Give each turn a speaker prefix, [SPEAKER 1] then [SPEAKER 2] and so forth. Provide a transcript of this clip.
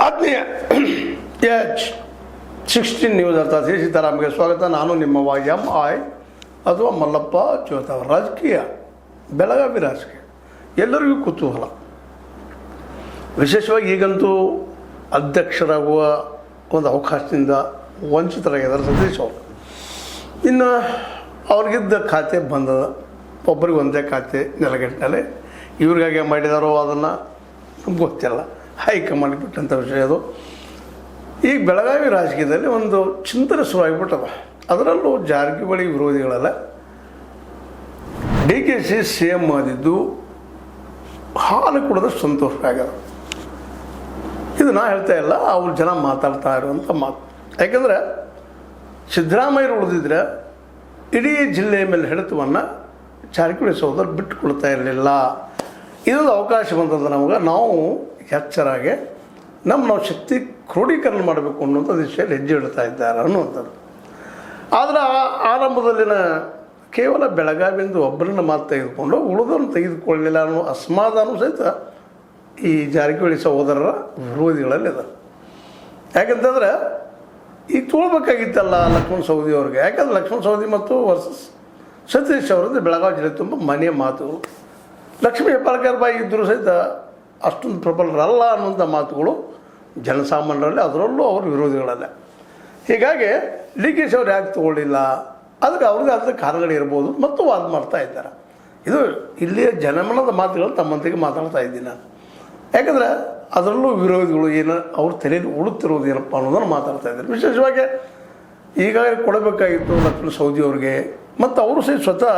[SPEAKER 1] ಆತ್ಮೀಯ H16 news ಅರ್ಥಾತ್ ಸೀತಾರಾಮ್ಗೆ ಸ್ವಾಗತ. ನಾನು ನಿಮ್ಮ YMI ಅಥವಾ ಮಲ್ಲಪ್ಪ ಜ್ಯೋತವ. ರಾಜಕೀಯ, ಬೆಳಗಾವಿ ರಾಜಕೀಯ ಎಲ್ಲರಿಗೂ ಕುತೂಹಲ. ವಿಶೇಷವಾಗಿ ಈಗಂತೂ ಅಧ್ಯಕ್ಷರಾಗುವ ಒಂದು ಅವಕಾಶದಿಂದ ವಂಚಿತರಾಗಿದ್ದಾರೆ ಸತೀಶ್ ಅವರು. ಇನ್ನು ಅವ್ರಿಗಿದ್ದ ಖಾತೆ ಬಂದದ, ಒಬ್ಬರಿಗೆ ಒಂದೇ ಖಾತೆ ನೆಲಗಟ್ಟಿನಲ್ಲಿ. ಇವ್ರಿಗಾಗೆ ಮಾಡಿದಾರೋ ಅದನ್ನು ನಮ್ಗೆ ಗೊತ್ತಿಲ್ಲ, ಹೈಕಮಾಂಡ್ ಬಿಟ್ಟಂಥ ವಿಷಯ ಅದು. ಈಗ ಬೆಳಗಾವಿ ರಾಜಕೀಯದಲ್ಲಿ ಒಂದು ಚಿಂತನೆ ಶುರುವಾಗಿಬಿಟ್ಟದ. ಅದರಲ್ಲೂ ಜಾರಕಿಹೊಳಿ ವಿರೋಧಿಗಳೆಲ್ಲ DKC CM ಆದಿದ್ದು ಹಾಲು ಕುಡಿದಷ್ಟು ಸಂತೋಷ ಆಗ್ಯದ. ಇದು ನಾ ಹೇಳ್ತಾ ಇಲ್ಲ, ಅವ್ರು ಜನ ಮಾತಾಡ್ತಾ ಇರುವಂಥ ಮಾತು. ಯಾಕೆಂದರೆ ಸಿದ್ದರಾಮಯ್ಯರು ಉಳಿದಿದ್ರೆ ಇಡೀ ಜಿಲ್ಲೆಯ ಮೇಲೆ ಹಿಡಿತವನ್ನು ಜಾರಕಿಹೊಳಿ ಸಹೋದರರು ಬಿಟ್ಟುಕೊಳ್ತಾ ಇರಲಿಲ್ಲ. ಇದೊಂದು ಅವಕಾಶ ಬಂದದ್ದು ನಮಗೆ. ನಾವು ಎಚ್ಚರಾಗೆ ನಾವು ಶಕ್ತಿ ಕ್ರೋಢೀಕರಣ ಮಾಡಬೇಕು ಅನ್ನುವಂಥ ದಿಶೆಯಲ್ಲಿ ಹೆಜ್ಜೆ ಇಡ್ತಾ ಇದ್ದಾರೆ ಅನ್ನುವಂಥದ್ದು. ಆದರೆ ಆರಂಭದಲ್ಲಿನ ಕೇವಲ ಬೆಳಗಾವಿಯಿಂದ ಒಬ್ಬರನ್ನ ಮಾತು ತೆಗೆದುಕೊಂಡು ಉಳಿದನ್ನು ತೆಗೆದುಕೊಳ್ಳಲಿಲ್ಲ ಅನ್ನೋ ಅಸಮಾಧಾನ ಸಹಿತ ಈ ಜಾರಕಿಹೊಳಿ ಸಹೋದರರ ವಿರೋಧಿಗಳಲ್ಲಿ ಇದೆ. ಯಾಕಂತಂದರೆ ಈಗ ತೊಗೊಳ್ಬೇಕಾಗಿತ್ತಲ್ಲ ಲಕ್ಷ್ಮಣ ಸವದಿ ಅವ್ರಿಗೆ. ಯಾಕಂದ್ರೆ ಲಕ್ಷ್ಮಣ ಸವದಿ ಮತ್ತು ವರ್ಸಸ್ ಸತೀಶ್ ಅವರದ್ದು ಬೆಳಗಾವಿ ಜಿಲ್ಲೆ ತುಂಬ ಮನೆಯ ಮಾತುಗಳು. ಲಕ್ಷ್ಮೀ ಹೆಬ್ಬಾಳ್ಕರ್ ಬಾಯಿ ಇದ್ದರೂ ಸಹಿತ ಅಷ್ಟೊಂದು ಪ್ರಬಲರಲ್ಲ ಅನ್ನುವಂಥ ಮಾತುಗಳು ಜನಸಾಮಾನ್ಯರಲ್ಲಿ, ಅದರಲ್ಲೂ ಅವ್ರ ವಿರೋಧಿಗಳಲ್ಲ. ಹೀಗಾಗಿ DKC ಅವ್ರು ಯಾಕೆ ತೊಗೊಳ್ಳಿಲ್ಲ, ಅದಕ್ಕೆ ಅವ್ರಿಗೆ ಅದ್ರ ಕಾರಣಗಳಿರ್ಬೋದು ಮತ್ತು ವಾದ ಮಾಡ್ತಾ ಇದ್ದಾರೆ. ಇದು ಇಲ್ಲಿಯ ಜನಮನದ ಮಾತುಗಳು ತಮ್ಮಂತೆಗೆ ಮಾತಾಡ್ತಾ ಇದ್ದೀನಿ ನಾನು. ಯಾಕಂದರೆ ಅದರಲ್ಲೂ ವಿರೋಧಿಗಳು ಏನು ಅವ್ರ ತಲೆಯಲ್ಲಿ ಉಳುತ್ತಿರೋದು ಏನಪ್ಪ ಅನ್ನೋದನ್ನು ಮಾತಾಡ್ತಾ ಇದ್ದಾರೆ. ವಿಶೇಷವಾಗಿ ಈಗಾಗಲೇ ಕೊಡಬೇಕಾಗಿತ್ತು ಲಕ್ಷ್ಮಣ ಸವದಿ ಅವ್ರಿಗೆ, ಮತ್ತು ಅವರು ಸಹಿತ ಸ್ವತಃ